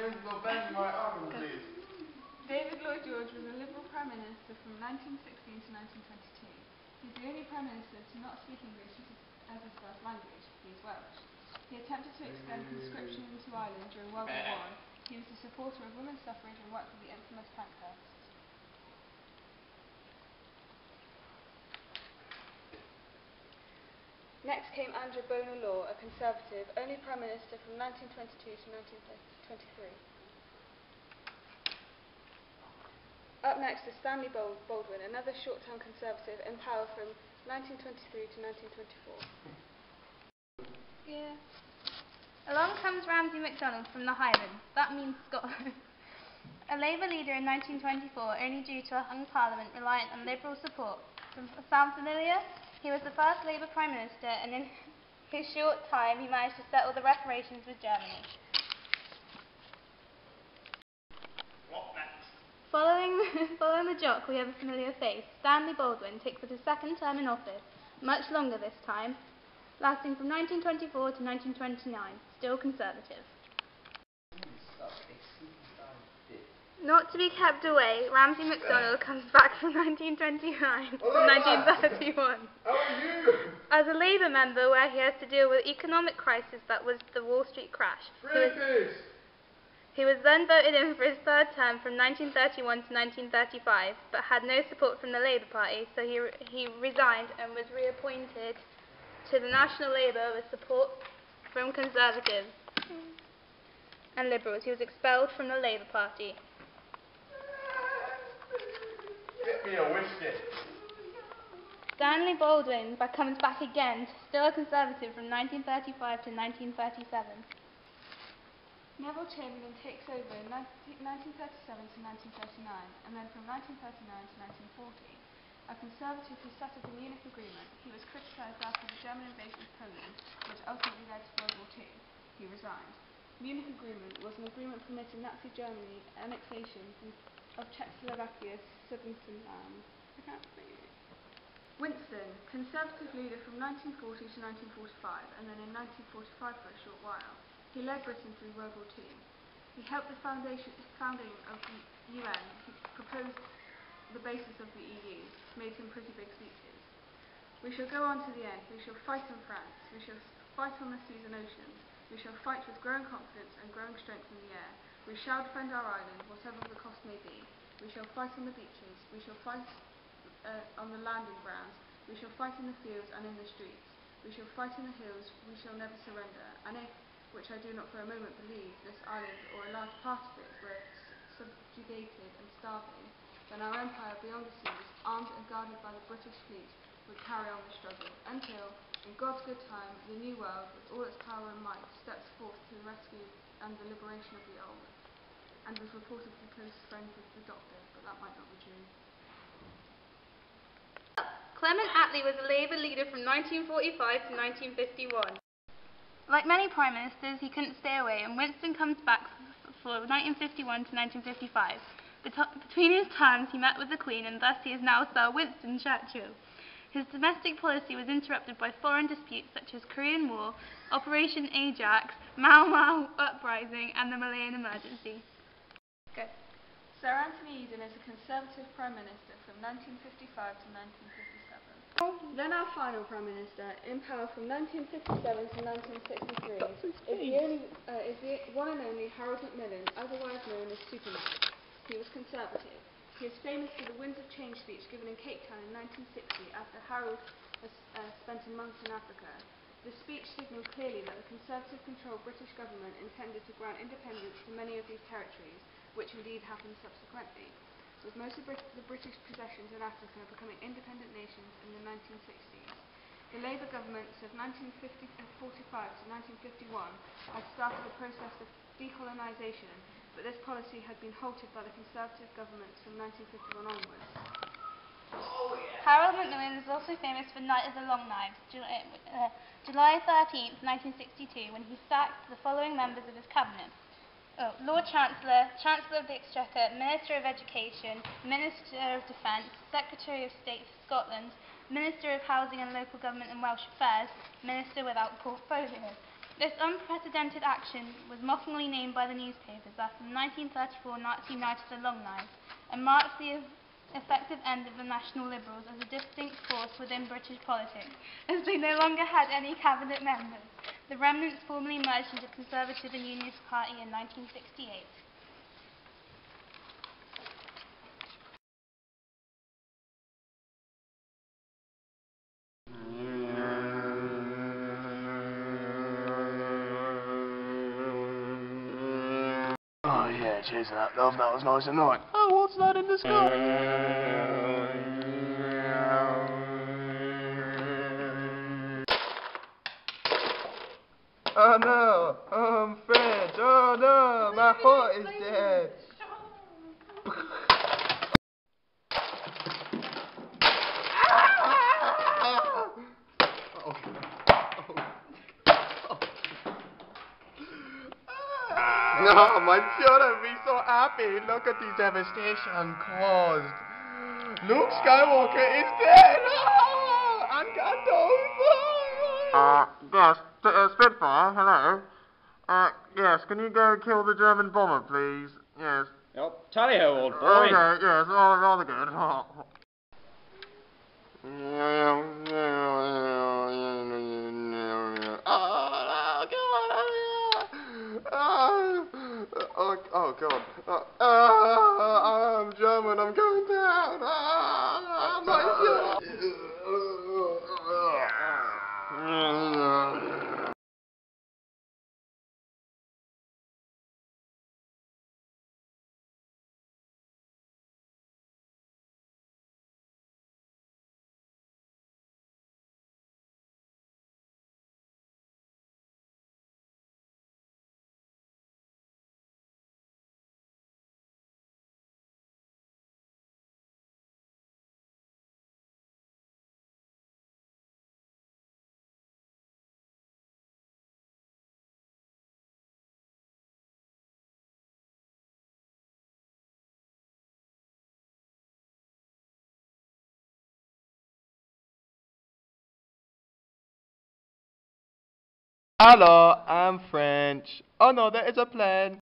David Lloyd George was a Liberal Prime Minister from 1916 to 1922. He's the only Prime Minister to not speak English as his first language. He is Welsh. He attempted to extend conscription into Ireland during World War I. He was a supporter of women's suffrage and worked with the infamous Pankhursts. Next came Andrew Bonar Law, a Conservative, only Prime Minister from 1922 to 1923. Up next is Stanley Baldwin, another short-term Conservative in power from 1923 to 1924. Yeah. Along comes Ramsay MacDonald from the Highlands, that means Scotland. A Labour leader in 1924, only due to a hung Parliament reliant on Liberal support. Sound familiar? He was the first Labour Prime Minister, and in his short time he managed to settle the reparations with Germany. What next? Following the jock, we have a familiar face. Stanley Baldwin takes up his second term in office, much longer this time, lasting from 1924 to 1929, still Conservative. Not to be kept away, Ramsay MacDonald comes back from 1929 to 1931 as a Labour member, where he has to deal with economic crisis that was the Wall Street crash. He was then voted in for his third term from 1931 to 1935, but had no support from the Labour Party, so he resigned and was reappointed to the National Labour with support from Conservatives and Liberals. He was expelled from the Labour Party. Get me a whiskey. Stanley Baldwin comes back again, still a Conservative from 1935 to 1937. Neville Chamberlain takes over in 1937 to 1939, and then from 1939 to 1940. A Conservative who set up the Munich Agreement, he was criticised after the German invasion of Poland, which ultimately led to World War II. He resigned. Munich Agreement was an agreement permitting Nazi Germany annexation of Czechoslovakia's southern land. I can't say it. Winston, Conservative leader from 1940 to 1945, and then in 1945 for a short while. He led Britain through World War II. He helped the founding of the UN. He proposed the basis of the EU, made some pretty big speeches. We shall go on to the end. We shall fight in France. We shall fight on the seas and oceans. We shall fight with growing confidence and growing strength in the air. We shall defend our island, whatever the cost may be. We shall fight on the beaches. We shall fight on the landing grounds. We shall fight in the fields and in the streets. We shall fight in the hills. We shall never surrender. And if, which I do not for a moment believe, this island or a large part of it were subjugated and starving, then our empire beyond the seas, armed and guarded by the British fleet, would carry on the struggle, until, in God's good time, the new world, with all its power and might, steps forth to the rescue and the liberation of the old, and was reportedly close friends with the Doctor, but that might not be true. Clement Attlee was a Labour leader from 1945 to 1951. Like many Prime Ministers, he couldn't stay away, and Winston comes back for 1951 to 1955. Between his terms, he met with the Queen, and thus he is now Sir Winston Churchill. His domestic policy was interrupted by foreign disputes such as Korean War, Operation Ajax, Mau Mau uprising, and the Malayan emergency. Go. Sir Anthony Eden is a Conservative Prime Minister from 1955 to 1957. Then our final Prime Minister, in power from 1957 to 1963, is the one and only Harold Macmillan, otherwise known as Superman. He was Conservative. He is famous for the Winds of Change speech given in Cape Town in 1960 after Harold spent a month in Africa. The speech signalled clearly that the Conservative-controlled British government intended to grant independence to many of these territories, which indeed happened subsequently, with most of the British possessions in Africa becoming independent nations in the 1960s. The Labour governments of 1945 to 1951 had started a process of decolonisation, but this policy had been halted by the Conservative governments from 1951 onwards. Harold Macmillan is also famous for Night of the Long Knives, July 13, 1962, when he sacked the following members of his cabinet. Lord Chancellor, Chancellor of the Exchequer, Minister of Education, Minister of Defence, Secretary of State for Scotland, Minister of Housing and Local Government and Welsh Affairs, Minister without portfolio. This unprecedented action was mockingly named by the newspapers after the 1934 Nazi Night at the Long Knives and marks the effective end of the National Liberals as a distinct force within British politics, as they no longer had any cabinet members. The remnants formally merged into the Conservative and Unionist Party in 1968. Oh yeah, cheers for that, love. That was nice and light. Oh, what's that in the sky? Oh no, I'm French. Oh no, my heart is dead. No, my children, be so happy. Look at the devastation caused. Luke Skywalker is dead. And Gandalf. Yes, Spitfire, hello. Yes, can you go kill the German bomber, please? Yes. Yep. Tally-ho, old boy. Okay, yes, rather good. Oh God. I'm German, I'm going down. My Hello, I'm French. Oh no, there is a plane.